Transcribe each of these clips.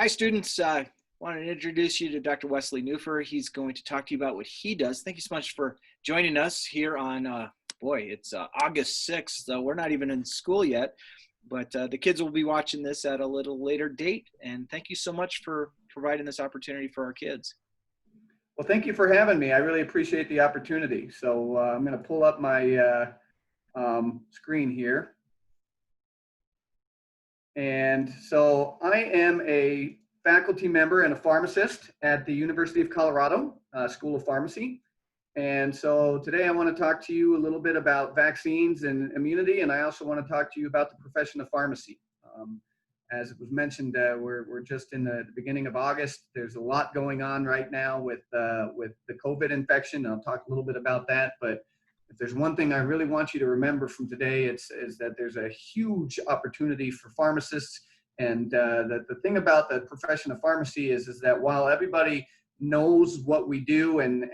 Hi, students. Want to introduce you to Dr. Wesley Nuffer. He's going to talk to you about what he does. Thank you so much for joining us here on, it's August 6th. We're not even in school yet, but the kids will be watching this at a little later date. And thank you so much for providing this opportunity for our kids. Well, thank you for having me. I really appreciate the opportunity. So I'm going to pull up my screen here. And so I am a faculty member and a pharmacist at the University of Colorado School of Pharmacy. And so today I want to talk to you a little bit about vaccines and immunity, and I also want to talk to you about the profession of pharmacy. As it was mentioned, we're just in the beginning of August. There's a lot going on right now with the COVID infection. I'll talk a little bit about that, but if there's one thing I really want you to remember from today, is that there's a huge opportunity for pharmacists. And the thing about the profession of pharmacy is that while everybody knows what we do and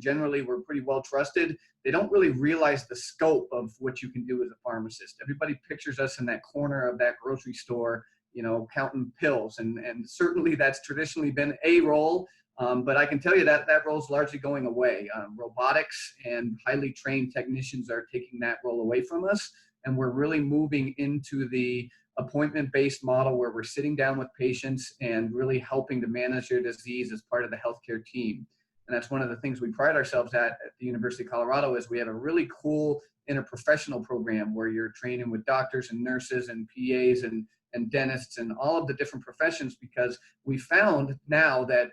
generally we're pretty well trusted, they don't really realize the scope of what you can do as a pharmacist. Everybody pictures us in that corner of that grocery store, you know, counting pills. And certainly that's traditionally been a role. But I can tell you that that role is largely going away. Robotics and highly trained technicians are taking that role away from us. And we're really moving into the appointment-based model where we're sitting down with patients and really helping to manage their disease as part of the healthcare team. And that's one of the things we pride ourselves at the University of Colorado is we have a really cool interprofessional program where you're training with doctors and nurses and PAs and dentists and all of the different professions, because we found now that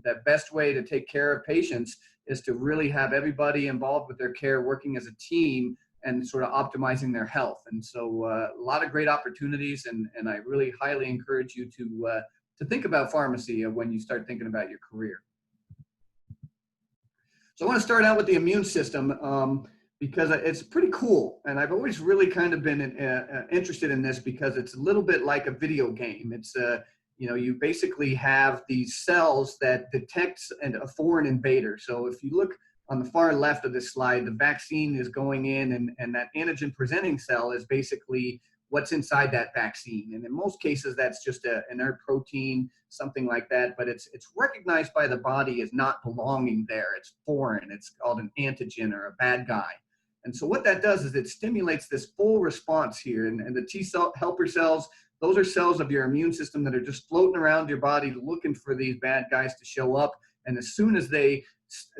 the best way to take care of patients is to really have everybody involved with their care working as a team and sort of optimizing their health. And so a lot of great opportunities, and I really highly encourage you to think about pharmacy when you start thinking about your career. So I want to start out with the immune system because it's pretty cool. And I've always really kind of been interested in this because it's a little bit like a video game. It's, you know, you basically have these cells that detect a foreign invader. So if you look on the far left of this slide, the vaccine is going in and that antigen presenting cell is basically what's inside that vaccine. And in most cases, that's just an inert protein, something like that, but it's recognized by the body as not belonging there. It's foreign, it's called an antigen or a bad guy. And so what that does is it stimulates this full response here. And the T cell helper cells, those are cells of your immune system that are just floating around your body looking for these bad guys to show up. And as soon as they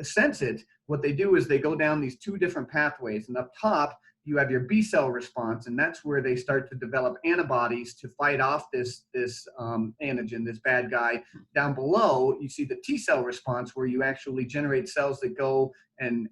sense it, what they do is they go down these two different pathways. And up top, you have your B cell response, and that's where they start to develop antibodies to fight off this antigen, this bad guy. Down below, you see the T cell response, where you actually generate cells that go and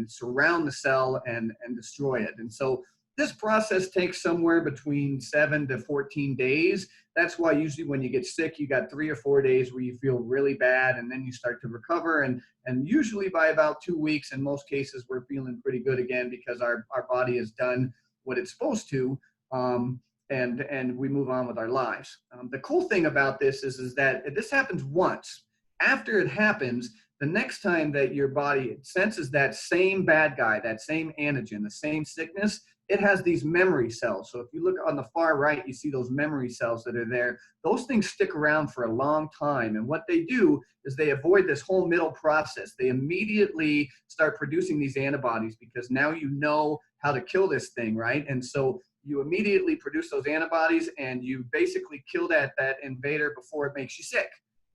surround the cell and destroy it. And so this process takes somewhere between 7 to 14 days. That's why usually when you get sick, you got 3 or 4 days where you feel really bad, and then you start to recover. And usually by about 2 weeks, in most cases, we're feeling pretty good again because our body has done what it's supposed to, and we move on with our lives. The cool thing about this is that this happens once. After it happens, the next time that your body senses that same bad guy, that same antigen, the same sickness, it has these memory cells. So if you look on the far right, you see those memory cells that are there. Those things stick around for a long time. And what they do is they avoid this whole middle process. They immediately start producing these antibodies because now you know how to kill this thing, right? And so you immediately produce those antibodies and you basically kill that invader before it makes you sick.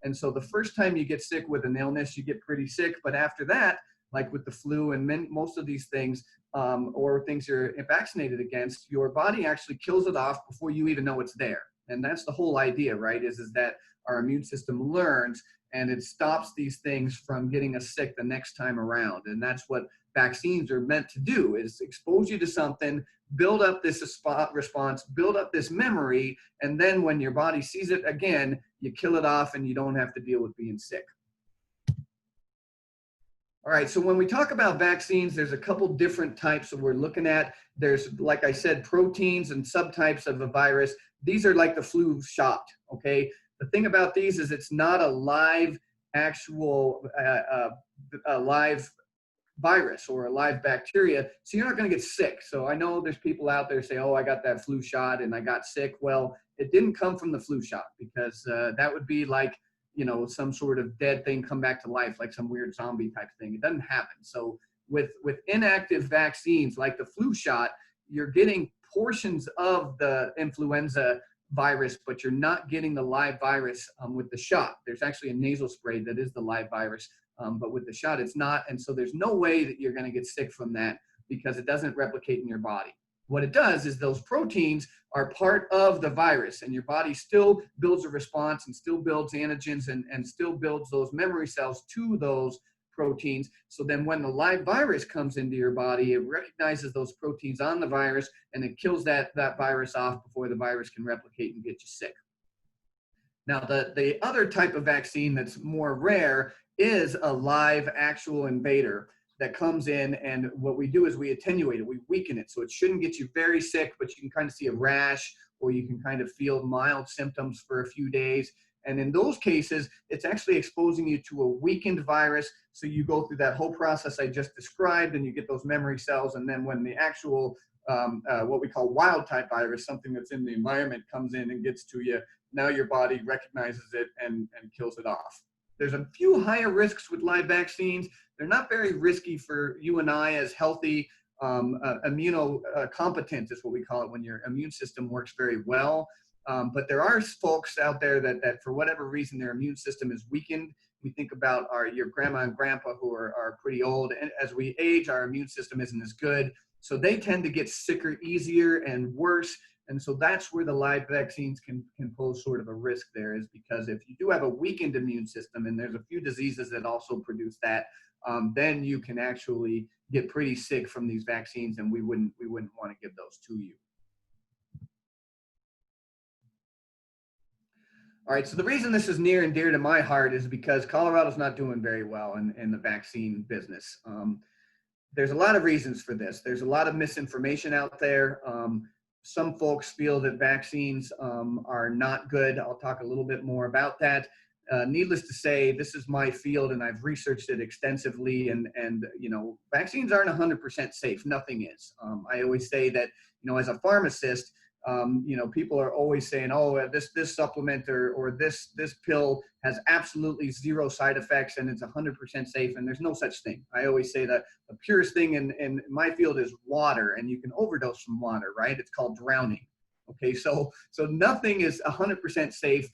And so the first time you get sick with an illness, you get pretty sick. But after that, like with the flu and most of these things, or things you're vaccinated against, your body actually kills it off before you even know it's there. And that's the whole idea, right? Is that our immune system learns and it stops these things from getting us sick the next time around. And that's what vaccines are meant to do, is expose you to something, build up this response, build up this memory, and then when your body sees it again, you kill it off and you don't have to deal with being sick. All right, so when we talk about vaccines, there's a couple different types that we're looking at. There's, like I said, proteins and subtypes of a virus. These are like the flu shot, okay? The thing about these is it's not a live, actual, live virus or a live bacteria, so you're not going to get sick. So I know there's people out there say, oh, I got that flu shot and I got sick. Well, it didn't come from the flu shot, because that would be like, you know, some sort of dead thing come back to life, like some weird zombie type thing. It doesn't happen. So with inactive vaccines like the flu shot, you're getting portions of the influenza virus, but you're not getting the live virus with the shot. There's actually a nasal spray that is the live virus, but with the shot, it's not. And so there's no way that you're going to get sick from that, because it doesn't replicate in your body. What it does is those proteins are part of the virus, and your body still builds a response and still builds antigens and still builds those memory cells to those proteins. So then when the live virus comes into your body, it recognizes those proteins on the virus and it kills that virus off before the virus can replicate and get you sick. Now, the other type of vaccine that's more rare is a live actual invader that comes in, and what we do is we attenuate it, we weaken it, so it shouldn't get you very sick, but you can kind of see a rash, or you can kind of feel mild symptoms for a few days. And in those cases, it's actually exposing you to a weakened virus, so you go through that whole process I just described, and you get those memory cells, and then when the actual, what we call wild type virus, something that's in the environment, comes in and gets to you, now your body recognizes it and kills it off. There's a few higher risks with live vaccines. They're not very risky for you and I as healthy immunocompetent is what we call it, when your immune system works very well. But there are folks out there that for whatever reason, their immune system is weakened. We think about your grandma and grandpa who are pretty old. And as we age, our immune system isn't as good. So they tend to get sicker easier and worse. And so that's where the live vaccines can pose sort of a risk there, is because if you do have a weakened immune system, and there's a few diseases that also produce that, then you can actually get pretty sick from these vaccines, and we wouldn't want to give those to you. All right, so the reason this is near and dear to my heart is because Colorado's not doing very well in the vaccine business. There's a lot of reasons for this. There's a lot of misinformation out there. Some folks feel that vaccines are not good. I'll talk a little bit more about that. Needless to say, this is my field, and I've researched it extensively. And you know, vaccines aren't 100% safe. Nothing is. I always say that, you know, as a pharmacist, you know, people are always saying, oh, this supplement or this pill has absolutely zero side effects and it's 100% safe, and there's no such thing. I always say that the purest thing in my field is water, and you can overdose from water, right? It's called drowning. Okay, so nothing is 100% safe,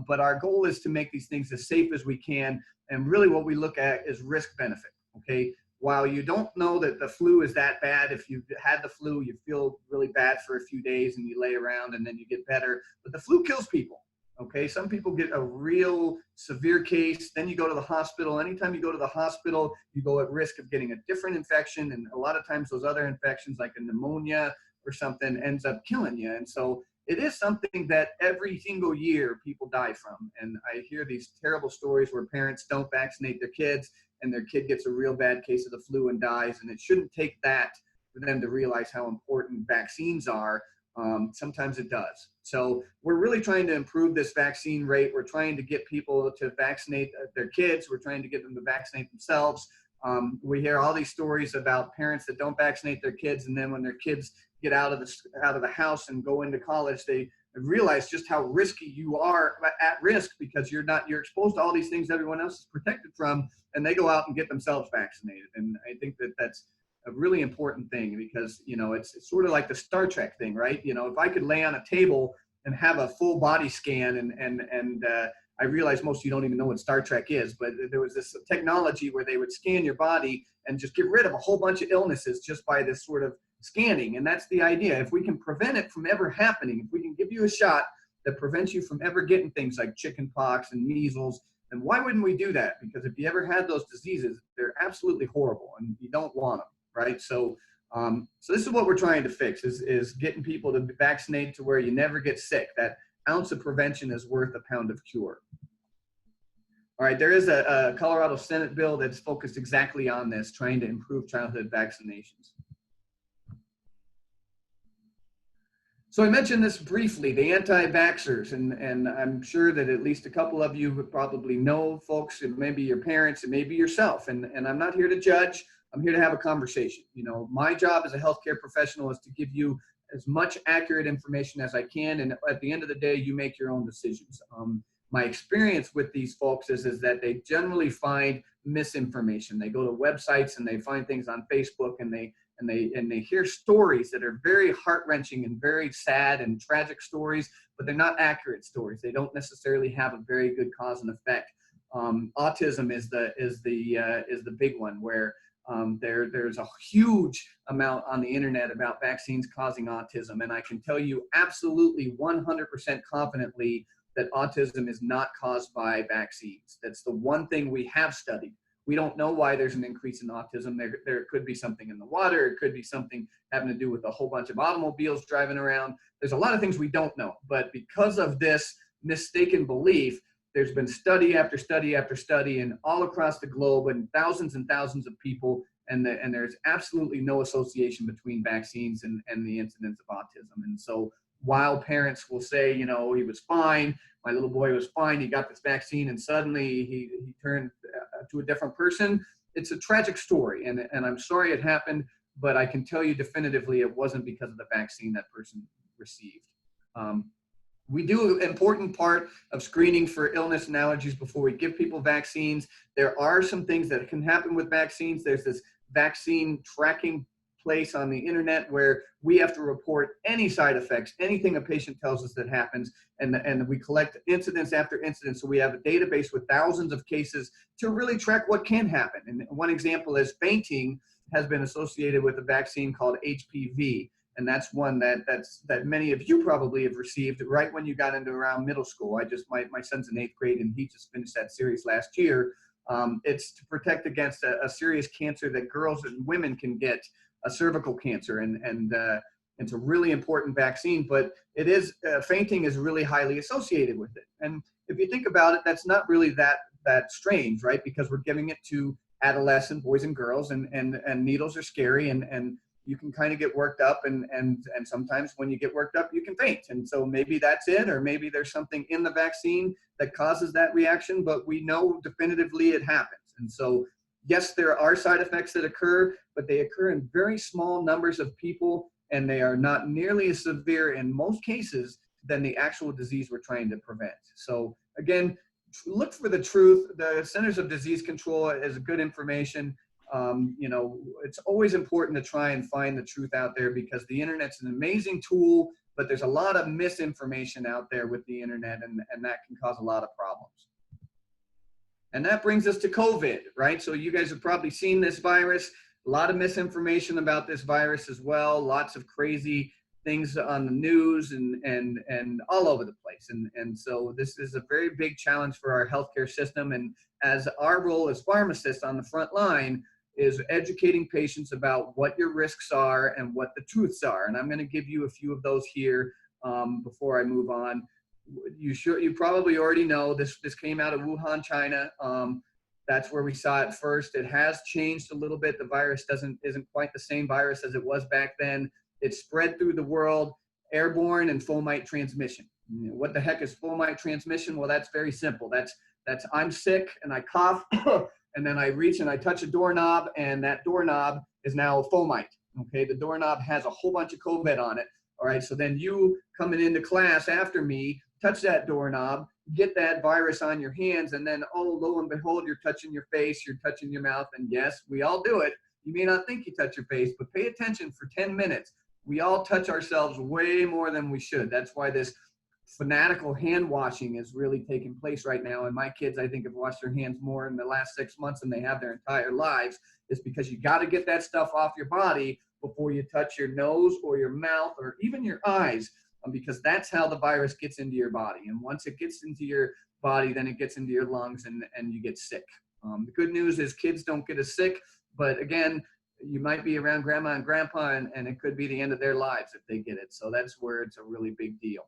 but our goal is to make these things as safe as we can, and really what we look at is risk benefit. Okay, while you don't know that the flu is that bad, if you've had the flu, you feel really bad for a few days and you lay around and then you get better. But the flu kills people, okay? Some people get a real severe case, then you go to the hospital. Anytime you go to the hospital, you go at risk of getting a different infection. And a lot of times those other infections, like a pneumonia or something, ends up killing you. And so it is something that every single year people die from. And I hear these terrible stories where parents don't vaccinate their kids, and their kid gets a real bad case of the flu and dies. And it shouldn't take that for them to realize how important vaccines are. Sometimes it does. So we're really trying to improve this vaccine rate. We're trying to get people to vaccinate their kids. We're trying to get them to vaccinate themselves. We hear all these stories about parents that don't vaccinate their kids, and then when their kids get out of the house and go into college, they realize just how risky you are, at risk, because you're exposed to all these things everyone else is protected from, and they go out and get themselves vaccinated. And I think that that's a really important thing, because, you know, it's sort of like the Star Trek thing, right? You know, if I could lay on a table and have a full body scan, and I realize most of you don't even know what Star Trek is, but there was this technology where they would scan your body and just get rid of a whole bunch of illnesses just by this sort of scanning. And that's the idea. If we can prevent it from ever happening, if we can give you a shot that prevents you from ever getting things like chicken pox and measles, then why wouldn't we do that? Because if you ever had those diseases, they're absolutely horrible and you don't want them, right? So this is what we're trying to fix, is getting people to vaccinate to where you never get sick. That ounce of prevention is worth a pound of cure. All right, there is a Colorado Senate bill that's focused exactly on this, trying to improve childhood vaccinations. So I mentioned this briefly, the anti-vaxxers, and I'm sure that at least a couple of you would probably know folks. It may be your parents, it may be yourself, and I'm not here to judge. I'm here to have a conversation. You know, my job as a healthcare professional is to give you as much accurate information as I can. And at the end of the day, you make your own decisions. My experience with these folks is that they generally find misinformation. They go to websites and they find things on Facebook, and they hear stories that are very heart-wrenching and very sad and tragic stories, but they're not accurate stories. They don't necessarily have a very good cause and effect. Autism is the big one, where there's a huge amount on the internet about vaccines causing autism, and I can tell you absolutely 100% confidently that autism is not caused by vaccines. That's the one thing we have studied. We don't know why there's an increase in autism. There could be something in the water. It could be something having to do with a whole bunch of automobiles driving around. There's a lot of things we don't know, but because of this mistaken belief, there's been study after study after study and all across the globe, and thousands of people, and there's absolutely no association between vaccines and the incidence of autism. And so while parents will say, you know, he was fine, my little boy was fine, he got this vaccine and suddenly he turned to a different person, it's a tragic story, and I'm sorry it happened, but I can tell you definitively it wasn't because of the vaccine that person received. We do an important part of screening for illness and allergies before we give people vaccines. There are some things that can happen with vaccines. There's this vaccine tracking place on the internet where we have to report any side effects, anything a patient tells us that happens, and we collect incidents after incident. So we have a database with thousands of cases to really track what can happen. And one example is fainting has been associated with a vaccine called HPV. And that's one that many of you probably have received right when you got into around middle school. My son's in 8th grade and he just finished that series last year. It's to protect against a serious cancer that girls and women can get, a cervical cancer, and it's a really important vaccine, but it is fainting is really highly associated with it. And if you think about it, that's not really that strange, right? Because we're giving it to adolescent boys and girls, and needles are scary, and you can kind of get worked up, and sometimes when you get worked up, you can faint. And so maybe that's it, or maybe there's something in the vaccine that causes that reaction, but we know definitively it happens. And so yes, there are side effects that occur, but they occur in very small numbers of people, and they are not nearly as severe in most cases than the actual disease we're trying to prevent. So again, look for the truth. The Centers of Disease Control is good information. You know, it's always important to try and find the truth out there, because the internet's an amazing tool, but there's a lot of misinformation out there with the internet, and that can cause a lot of problems. And that brings us to COVID, right? So you guys have probably seen this virus, a lot of misinformation about this virus as well, lots of crazy things on the news and all over the place. And so this is a very big challenge for our healthcare system. And as our role as pharmacists on the front line is educating patients about what your risks are and what the truths are. And I'm going to give you a few of those here before I move on. You probably already know this came out of Wuhan, China. That's where we saw it first. It has changed a little bit. The virus isn't quite the same virus as it was back then. It spread through the world, airborne and fomite transmission. What the heck is fomite transmission? Well, that's very simple. That's I'm sick and I cough and then I reach and I touch a doorknob, and that doorknob is now fomite. Okay, the doorknob has a whole bunch of COVID on it. All right, so then you coming into class after me, touch that doorknob, get that virus on your hands, and then, oh, lo and behold, you're touching your face, you're touching your mouth, and yes, we all do it. You may not think you touch your face, but pay attention for 10 minutes. We all touch ourselves way more than we should. That's why this fanatical hand washing is really taking place right now. And my kids, I think, have washed their hands more in the last 6 months than they have their entire lives. It's because you got to get that stuff off your body before you touch your nose or your mouth or even your eyes, because that's how the virus gets into your body. And once it gets into your body, then it gets into your lungs and you get sick. The good news is kids don't get as sick, but again, you might be around grandma and grandpa and it could be the end of their lives if they get it. So that's where it's a really big deal.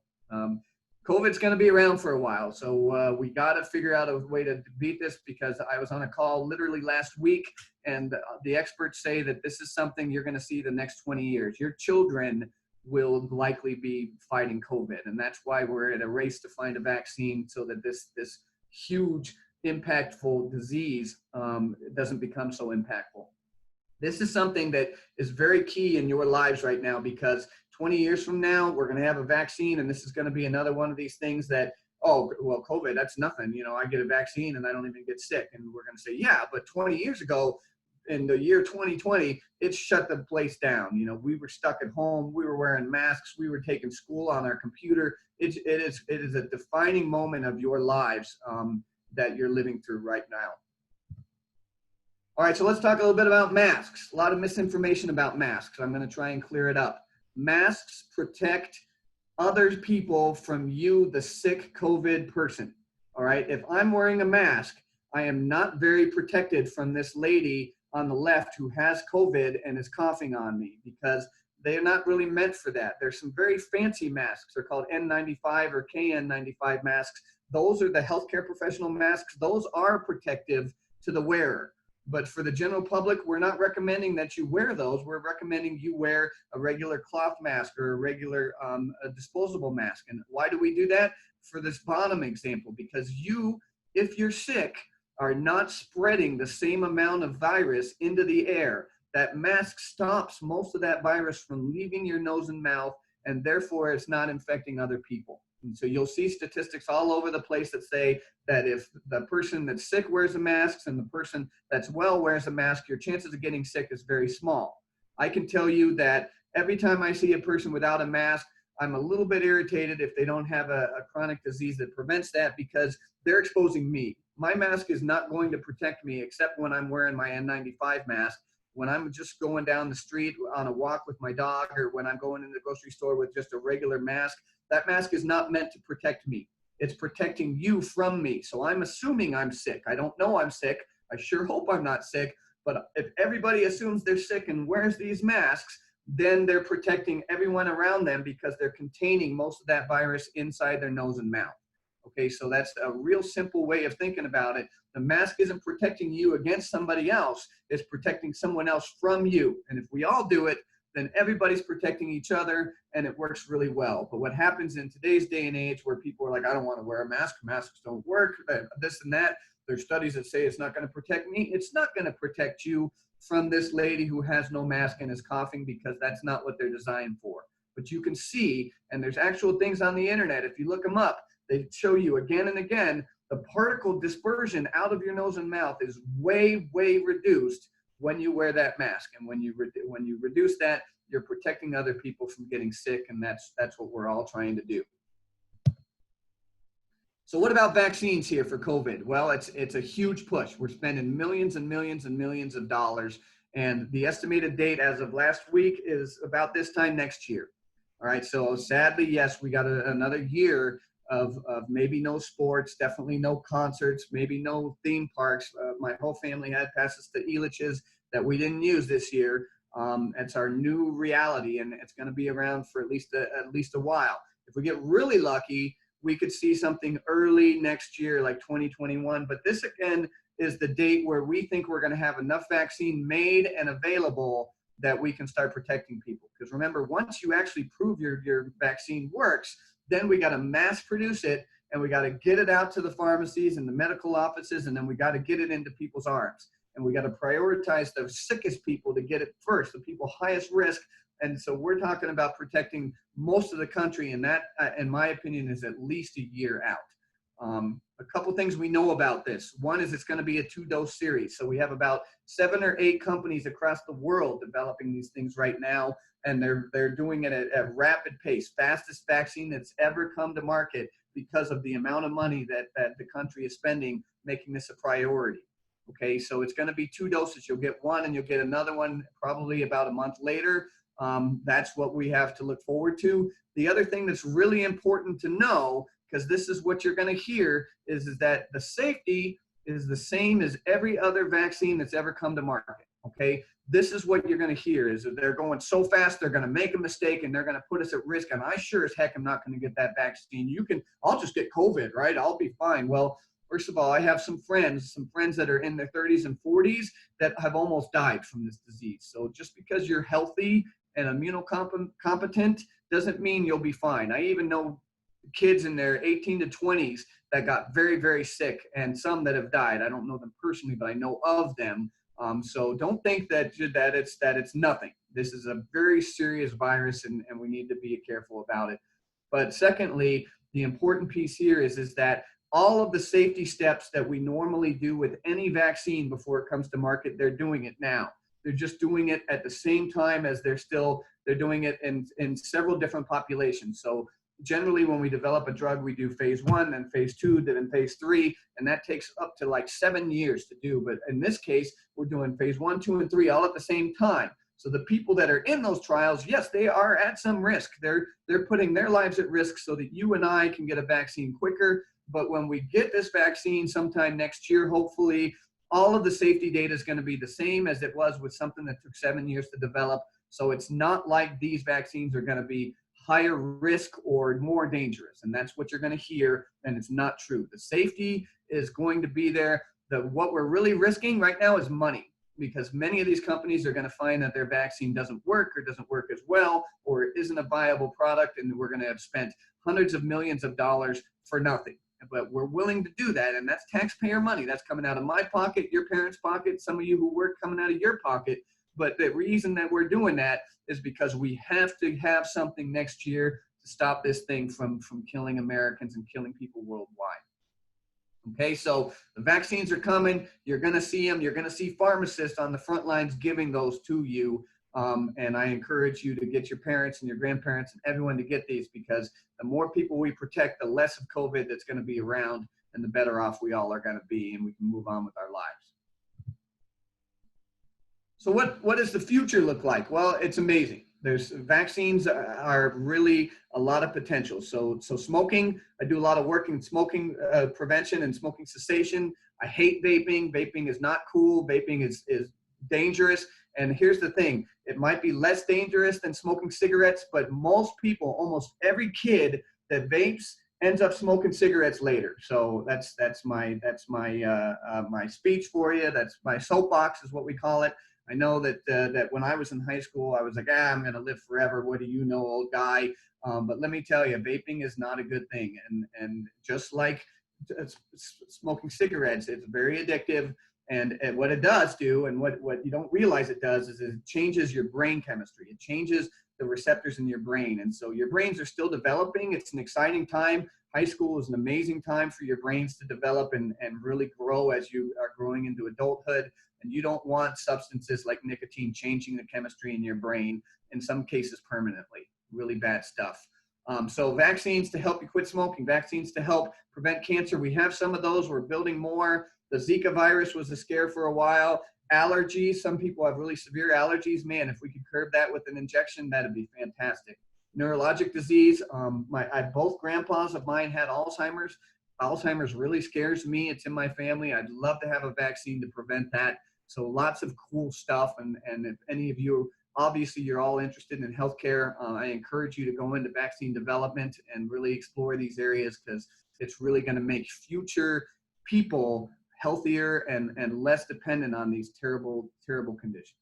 COVID's going to be around for a while. So we got to figure out a way to beat this, because I was on a call literally last week, and the experts say that this is something you're going to see the next 20 years. Your children will likely be fighting COVID. And that's why we're in a race to find a vaccine, so that this huge impactful disease doesn't become so impactful. This is something that is very key in your lives right now, because 20 years from now, we're going to have a vaccine, and this is going to be another one of these things that, oh, well, COVID, that's nothing. You know, I get a vaccine and I don't even get sick. And we're going to say, yeah, but 20 years ago, in the year 2020, it shut the place down. You know, we were stuck at home. We were wearing masks. We were taking school on our computer. It is a defining moment of your lives that you're living through right now. All right, so let's talk a little bit about masks. A lot of misinformation about masks. I'm going to try and clear it up. Masks protect other people from you, the sick COVID person. All right, if I'm wearing a mask, I am not very protected from this lady on the left who has COVID and is coughing on me, because they're not really meant for that. There's some very fancy masks. They're called N95 or KN95 masks. Those are the healthcare professional masks. Those are protective to the wearer. But for the general public, we're not recommending that you wear those. We're recommending you wear a regular cloth mask or a regular a disposable mask. And why do we do that? For this bottom example, because you, if you're sick, are not spreading the same amount of virus into the air. That mask stops most of that virus from leaving your nose and mouth, and therefore it's not infecting other people. And so you'll see statistics all over the place that say that if the person that's sick wears a mask and the person that's well wears a mask, your chances of getting sick is very small. I can tell you that every time I see a person without a mask, I'm a little bit irritated if they don't have a chronic disease that prevents that, because they're exposing me. My mask is not going to protect me except when I'm wearing my N95 mask. When I'm just going down the street on a walk with my dog, or when I'm going in the grocery store with just a regular mask, that mask is not meant to protect me. It's protecting you from me. So I'm assuming I'm sick. I don't know I'm sick. I sure hope I'm not sick. But if everybody assumes they're sick and wears these masks, then they're protecting everyone around them, because they're containing most of that virus inside their nose and mouth. Okay, so that's a real simple way of thinking about it. The mask isn't protecting you against somebody else. It's protecting someone else from you. And if we all do it, then everybody's protecting each other, and it works really well. But what happens in today's day and age, where people are like, I don't want to wear a mask, masks don't work, this and that. There's studies that say it's not going to protect me. It's not going to protect you from this lady who has no mask and is coughing, because that's not what they're designed for. But you can see, and there's actual things on the internet, if you look them up, they show you again and again, the particle dispersion out of your nose and mouth is way, way reduced when you wear that mask. And when you reduce that, you're protecting other people from getting sick, and that's what we're all trying to do. So what about vaccines here for COVID? Well, it's a huge push. We're spending millions and millions and millions of dollars, and the estimated date as of last week is about this time next year. All right, so sadly, yes, we got another year of maybe no sports, definitely no concerts, maybe no theme parks. My whole family had passes to Elitch's that we didn't use this year. It's our new reality, and it's going to be around for at least a while. If we get really lucky, we could see something early next year, like 2021. But this, again, is the date where we think we're going to have enough vaccine made and available that we can start protecting people. Because remember, once you actually prove your vaccine works, then we got to mass produce it, and we got to get it out to the pharmacies and the medical offices, and then we got to get it into people's arms. And we got to prioritize the sickest people to get it first, the people highest risk. And so we're talking about protecting most of the country, and that, in my opinion, is at least a year out. A couple things we know about this. One is it's going to be a 2-dose series. So we have about 7 or 8 companies across the world developing these things right now, and they're doing it at rapid pace, fastest vaccine that's ever come to market, because of the amount of money that the country is spending making this a priority. Okay, so it's going to be 2 doses. You'll get one, and you'll get another one probably about a month later. That's what we have to look forward to. The other thing that's really important to know, because this is what you're going to hear, is that the safety is the same as every other vaccine that's ever come to market. Okay, this is what you're going to hear, is that they're going so fast, they're going to make a mistake, and they're going to put us at risk. And I sure as heck am not going to get that vaccine. I'll just get COVID, right? I'll be fine. Well, first of all, I have some friends that are in their 30s and 40s that have almost died from this disease. So just because you're healthy and immunocompetent doesn't mean you'll be fine. I even know kids in their 18 to 20s that got very, very sick, and some that have died. I don't know them personally, but I know of them. So don't think that it's nothing. This is a very serious virus, and we need to be careful about it. But secondly, the important piece here is that all of the safety steps that we normally do with any vaccine before it comes to market, they're doing it now. They're just doing it at the same time as they're doing it in several different populations. So generally when we develop a drug, we do phase 1, then phase 2, then phase 3, and that takes up to like 7 years to do. But in this case, we're doing phase 1, 2, and 3 all at the same time. So the people that are in those trials, yes, they are at some risk. They're putting their lives at risk so that you and I can get a vaccine quicker. But when we get this vaccine sometime next year, hopefully, all of the safety data is going to be the same as it was with something that took 7 years to develop. So it's not like these vaccines are going to be higher risk or more dangerous. And that's what you're going to hear, and it's not true. The safety is going to be there. What we're really risking right now is money, because many of these companies are going to find that their vaccine doesn't work or doesn't work as well, or it isn't a viable product, and we're going to have spent hundreds of millions of dollars for nothing. But we're willing to do that, and that's taxpayer money. That's coming out of my pocket, your parents' pocket, some of you who work coming out of your pocket. But the reason that we're doing that is because we have to have something next year to stop this thing from killing Americans and killing people worldwide. Okay, so the vaccines are coming. You're going to see them. You're going to see pharmacists on the front lines giving those to you. And I encourage you to get your parents and your grandparents and everyone to get these, because the more people we protect, the less of COVID that's going to be around, and the better off we all are going to be, and we can move on with our lives. So what does the future look like? Well, it's amazing. Vaccines are really a lot of potential. So smoking, I do a lot of work in smoking prevention and smoking cessation. I hate vaping. Vaping is not cool. Vaping is dangerous. And here's the thing, it might be less dangerous than smoking cigarettes, but most people, almost every kid that vapes ends up smoking cigarettes later. So that's my speech for you. That's my soapbox is what we call it. I know that when I was in high school, I was like, I'm going to live forever. What do you know, old guy? But let me tell you, vaping is not a good thing. And just like smoking cigarettes, it's very addictive. And what it does do, and what you don't realize it does, is it changes your brain chemistry. It changes the receptors in your brain. And so your brains are still developing. It's an exciting time. High school is an amazing time for your brains to develop and really grow as you are growing into adulthood. And you don't want substances like nicotine changing the chemistry in your brain, in some cases permanently. Really bad stuff. So vaccines to help you quit smoking, vaccines to help prevent cancer. We have some of those. We're building more. The Zika virus was a scare for a while. Allergies, some people have really severe allergies. Man, if we could curb that with an injection, that'd be fantastic. Neurologic disease, both grandpas of mine had Alzheimer's. Alzheimer's really scares me. It's in my family. I'd love to have a vaccine to prevent that. So lots of cool stuff. And if any of you, obviously you're all interested in healthcare, I encourage you to go into vaccine development and really explore these areas, because it's really going to make future people healthier and less dependent on these terrible, terrible conditions.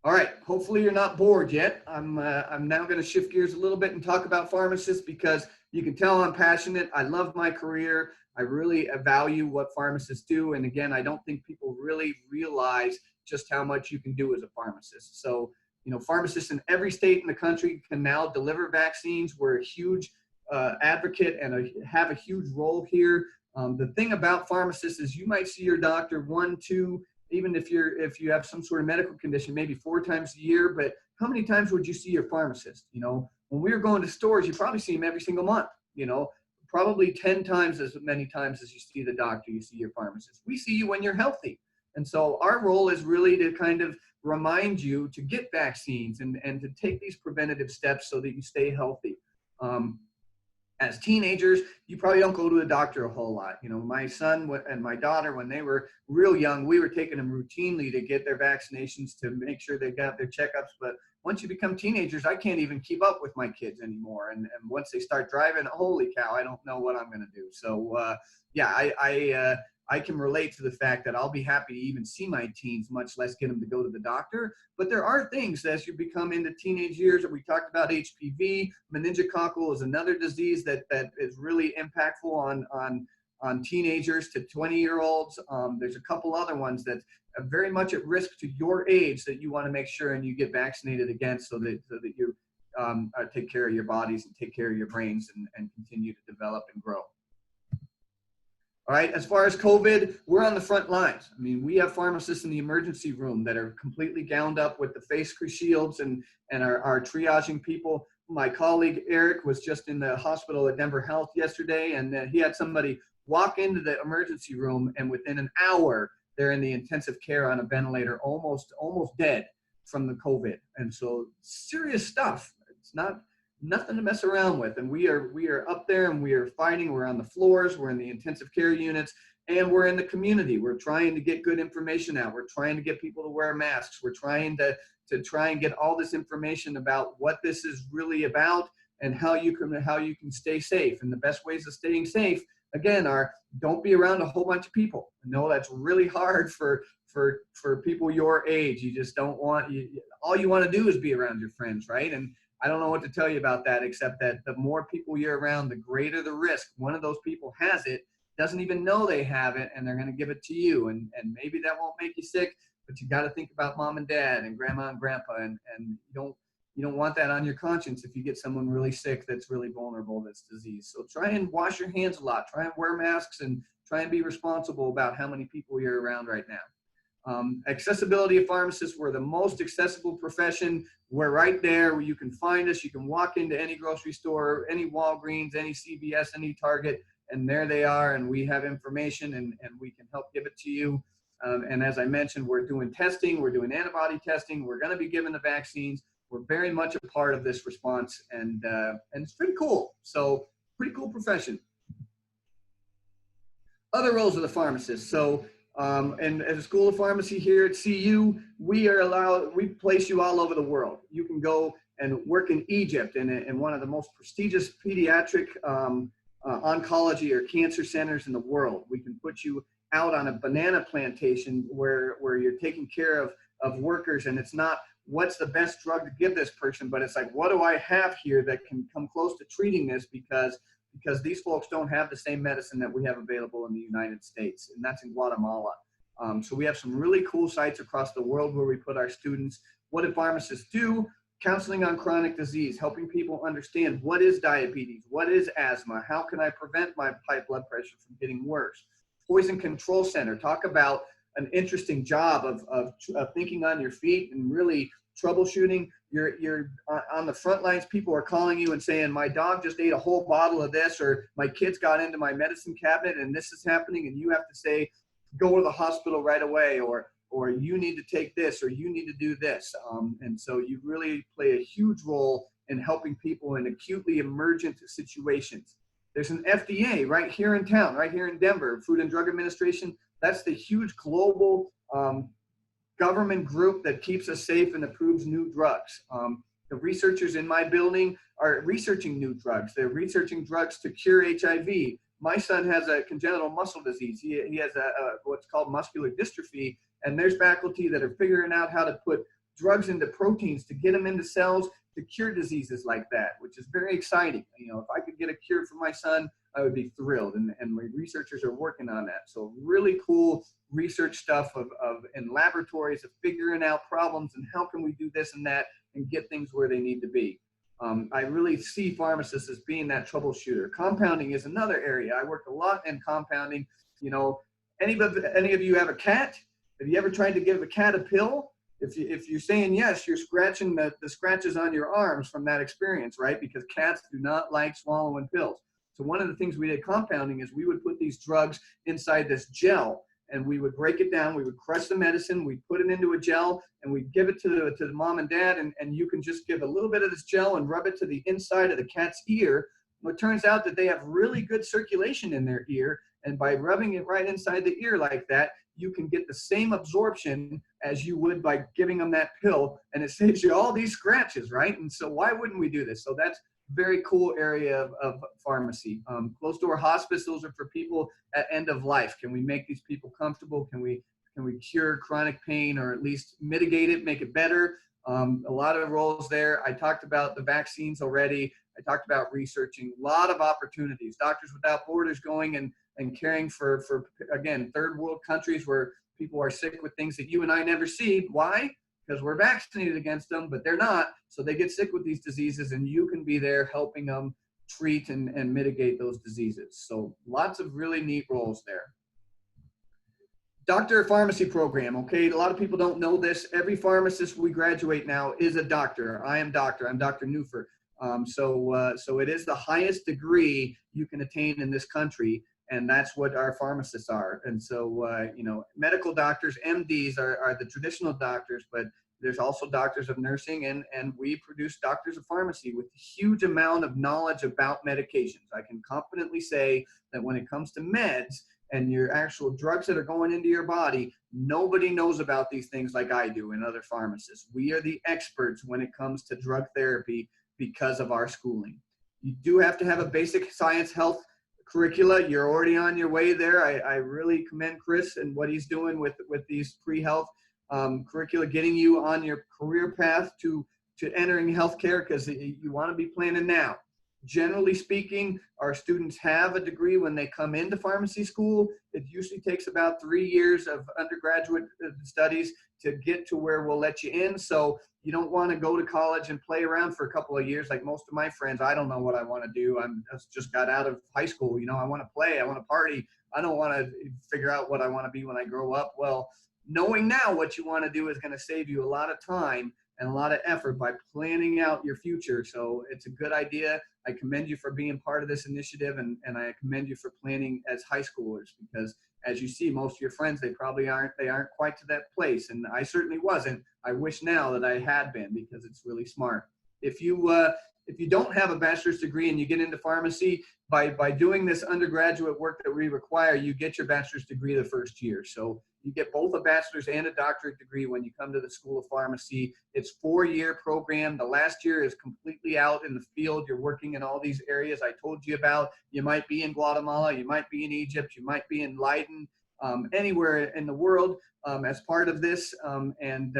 All right, hopefully you're not bored yet. I'm now going to shift gears a little bit and talk about pharmacists, because you can tell I'm passionate. I love my career. I really value what pharmacists do. And again, I don't think people really realize just how much you can do as a pharmacist. So, pharmacists in every state in the country can now deliver vaccines. We're a huge advocate and have a huge role here. The thing about pharmacists is you might see your doctor 1, 2, even if you have some sort of medical condition, maybe 4 times a year. But how many times would you see your pharmacist? When we were going to stores, you probably see him every single month. Probably 10 times as many times as you see the doctor, you see your pharmacist. We see you when you're healthy. And so our role is really to kind of remind you to get vaccines and to take these preventative steps so that you stay healthy. As teenagers, you probably don't go to the doctor a whole lot. My son and my daughter, when they were real young, we were taking them routinely to get their vaccinations to make sure they got their checkups. But once you become teenagers, I can't even keep up with my kids anymore. And once they start driving, holy cow, I don't know what I'm going to do. So I can relate to the fact that I'll be happy to even see my teens, much less get them to go to the doctor. But there are things as you become into teenage years that we talked about. HPV, meningococcal is another disease that is really impactful on on teenagers to 20-year-olds. There's a couple other ones that are very much at risk to your age that you want to make sure and you get vaccinated against, so that you take care of your bodies and take care of your brains and continue to develop and grow. All right, as far as COVID, we're on the front lines. I mean, we have pharmacists in the emergency room that are completely gowned up with the face shields and are triaging people. My colleague Eric was just in the hospital at Denver Health yesterday, and he had somebody walk into the emergency room, and within an hour, they're in the intensive care on a ventilator, almost dead from the COVID. And so serious stuff. It's nothing to mess around with. And we are up there and we are fighting. We're on the floors, we're in the intensive care units, and we're in the community. We're trying to get good information out. We're trying to get people to wear masks. We're trying to try and get all this information about what this is really about and how you can stay safe. And the best ways of staying safe, again, are don't be around a whole bunch of people. I know that's really hard for people your age. You just don't want, all you want to do is be around your friends, right? And I don't know what to tell you about that, except that the more people you're around, the greater the risk. One of those people has it, doesn't even know they have it, and they're going to give it to you. And maybe that won't make you sick, but you got to think about mom and dad and grandma and grandpa, and you don't want that on your conscience if you get someone really sick that's really vulnerable, that's disease. So try and wash your hands a lot. Try and wear masks and try and be responsible about how many people you're around right now. Accessibility of pharmacists, we're the most accessible profession. We're right there where you can find us. You can walk into any grocery store, any Walgreens, any CVS, any Target, and there they are, and we have information and we can help give it to you. And as I mentioned, we're doing testing, we're doing antibody testing, we're going to be giving the vaccines. We're very much a part of this response, and it's pretty cool. So pretty cool profession. Other roles of the pharmacist. So and at the School of Pharmacy here at CU, we place you all over the world. You can go and work in Egypt in one of the most prestigious pediatric oncology or cancer centers in the world. We can put you out on a banana plantation where you're taking care of workers, and it's not what's the best drug to give this person, but it's like, what do I have here that can come close to treating this, because these folks don't have the same medicine that we have available in the United States, and that's in Guatemala. So we have some really cool sites across the world where we put our students. What do pharmacists do? Counseling on chronic disease, helping people understand what is diabetes, what is asthma, how can I prevent my high blood pressure from getting worse. Poison Control Center, talk about an interesting job of thinking on your feet and really troubleshooting. You're on the front lines. People are calling you and saying, my dog just ate a whole bottle of this, or my kids got into my medicine cabinet and this is happening, and you have to say, go to the hospital right away, or you need to take this, or you need to do this. And so you really play a huge role in helping people in acutely emergent situations. There's an FDA right here in town, right here in Denver, Food and Drug Administration. That's the huge global government group that keeps us safe and approves new drugs. The researchers in my building are researching new drugs. They're researching drugs to cure HIV. My son has a congenital muscle disease. He has what's called muscular dystrophy, and there's faculty that are figuring out how to put drugs into proteins to get them into cells to cure diseases like that, which is very exciting. You know, if I could get a cure for my son, I would be thrilled, and my researchers are working on that. So really cool research stuff in laboratories of figuring out problems and how can we do this and that and get things where they need to be. I really see pharmacists as being that troubleshooter. Compounding is another area. I work a lot in compounding. You know, any of you have a cat? Have you ever tried to give a cat a pill? If you're saying yes, you're scratching the scratches on your arms from that experience, right? Because cats do not like swallowing pills. So one of the things we did compounding is we would put these drugs inside this gel, and we would break it down. We would crush the medicine, we'd put it into a gel, and we'd give it to the mom and dad, and you can just give a little bit of this gel and rub it to the inside of the cat's ear. Well, it turns out that they have really good circulation in their ear, and by rubbing it right inside the ear like that, you can get the same absorption as you would by giving them that pill, and it saves you all these scratches, right? And so why wouldn't we do this? So that's very cool area of pharmacy. Closed door hospice, those are for people at end of life. Can we make these people comfortable? Can we cure chronic pain, or at least mitigate it, make it better? A lot of roles there. I talked about the vaccines already. I talked about researching. A lot of opportunities. Doctors Without Borders going and and caring for again, third world countries where people are sick with things that you and I never see. Why? Because we're vaccinated against them, but they're not. So they get sick with these diseases, and you can be there helping them treat and mitigate those diseases. So lots of really neat roles there. Doctor of Pharmacy program, okay? A lot of people don't know this. Every pharmacist we graduate now is a doctor. I'm Dr. Nuffer. So it is the highest degree you can attain in this country, and that's what our pharmacists are. And so, you know, medical doctors, MDs are the traditional doctors, but there's also doctors of nursing, and we produce doctors of pharmacy with a huge amount of knowledge about medications. I can confidently say that when it comes to meds and your actual drugs that are going into your body, nobody knows about these things like I do and other pharmacists. We are the experts when it comes to drug therapy because of our schooling. You do have to have a basic science health curricula. You're already on your way there. I really commend Chris and what he's doing with these pre-health curricula, getting you on your career path to entering healthcare, because you want to be planning now. Generally speaking, our students have a degree when they come into pharmacy school. It usually takes about 3 years of undergraduate studies to get to where we'll let you in. So you don't want to go to college and play around for a couple of years like most of my friends. I don't know what I want to do. I just got out of high school. You know, I want to play. I want to party. I don't want to figure out what I want to be when I grow up. Well, knowing now what you want to do is going to save you a lot of time and a lot of effort by planning out your future. So it's a good idea. I commend you for being part of this initiative, and I commend you for planning as high schoolers, because as you see, most of your friends, they aren't quite to that place. And I certainly wasn't. I wish now that I had been, because it's really smart. If you don't have a bachelor's degree and you get into pharmacy, by doing this undergraduate work that we require, you get your bachelor's degree the first year. So you get both a bachelor's and a doctorate degree when you come to the School of Pharmacy. It's a 4-year program. The last year is completely out in the field. You're working in all these areas I told you about. You might be in Guatemala, you might be in Egypt, you might be in Leiden, anywhere in the world as part of this, and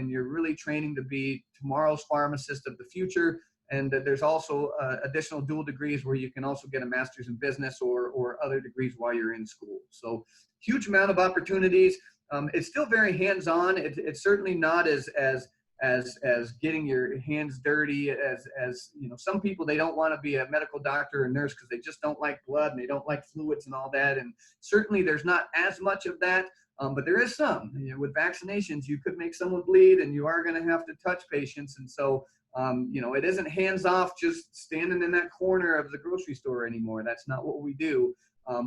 you're really training to be tomorrow's pharmacist of the future. And there's also additional dual degrees where you can also get a master's in business or other degrees while you're in school. So huge amount of opportunities. It's still very hands-on. It's certainly not as getting your hands dirty as you know. Some people, they don't want to be a medical doctor or nurse because they just don't like blood and they don't like fluids and all that. And certainly there's not as much of that, but there is some. You know, with vaccinations, you could make someone bleed, and you are going to have to touch patients. And so you know, it isn't hands-off just standing in that corner of the grocery store anymore. That's not what we do.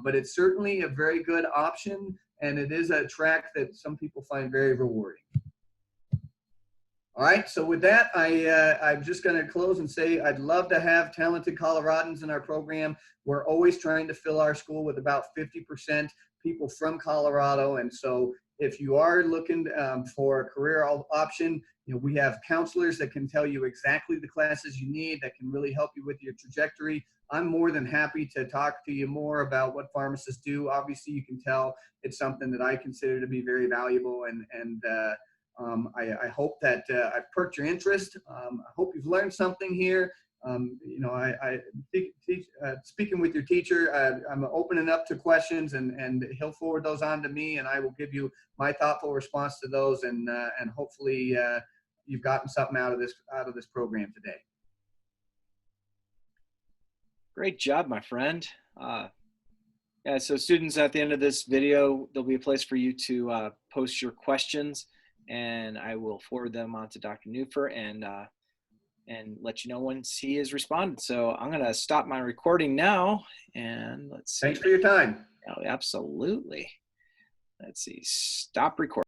But it's certainly a very good option, and it is a track that some people find very rewarding. All right, so with that, I'm just going to close and say I'd love to have talented Coloradans in our program. We're always trying to fill our school with about 50% people from Colorado, and so if you are looking for a career option, you know, we have counselors that can tell you exactly the classes you need, that can really help you with your trajectory. I'm more than happy to talk to you more about what pharmacists do. Obviously, you can tell it's something that I consider to be very valuable, and I hope that I've perked your interest. I hope you've learned something here. You know, speaking with your teacher, I'm opening up to questions, and he'll forward those on to me, and I will give you my thoughtful response to those, and hopefully you've gotten something out of this program today. Great job, my friend. Yeah, so students, at the end of this video, there'll be a place for you to post your questions, and I will forward them on to Dr. Nuffer and let you know once he has responded. So I'm going to stop my recording now, and let's see. Thanks for your time. Oh, absolutely. Let's see. Stop recording.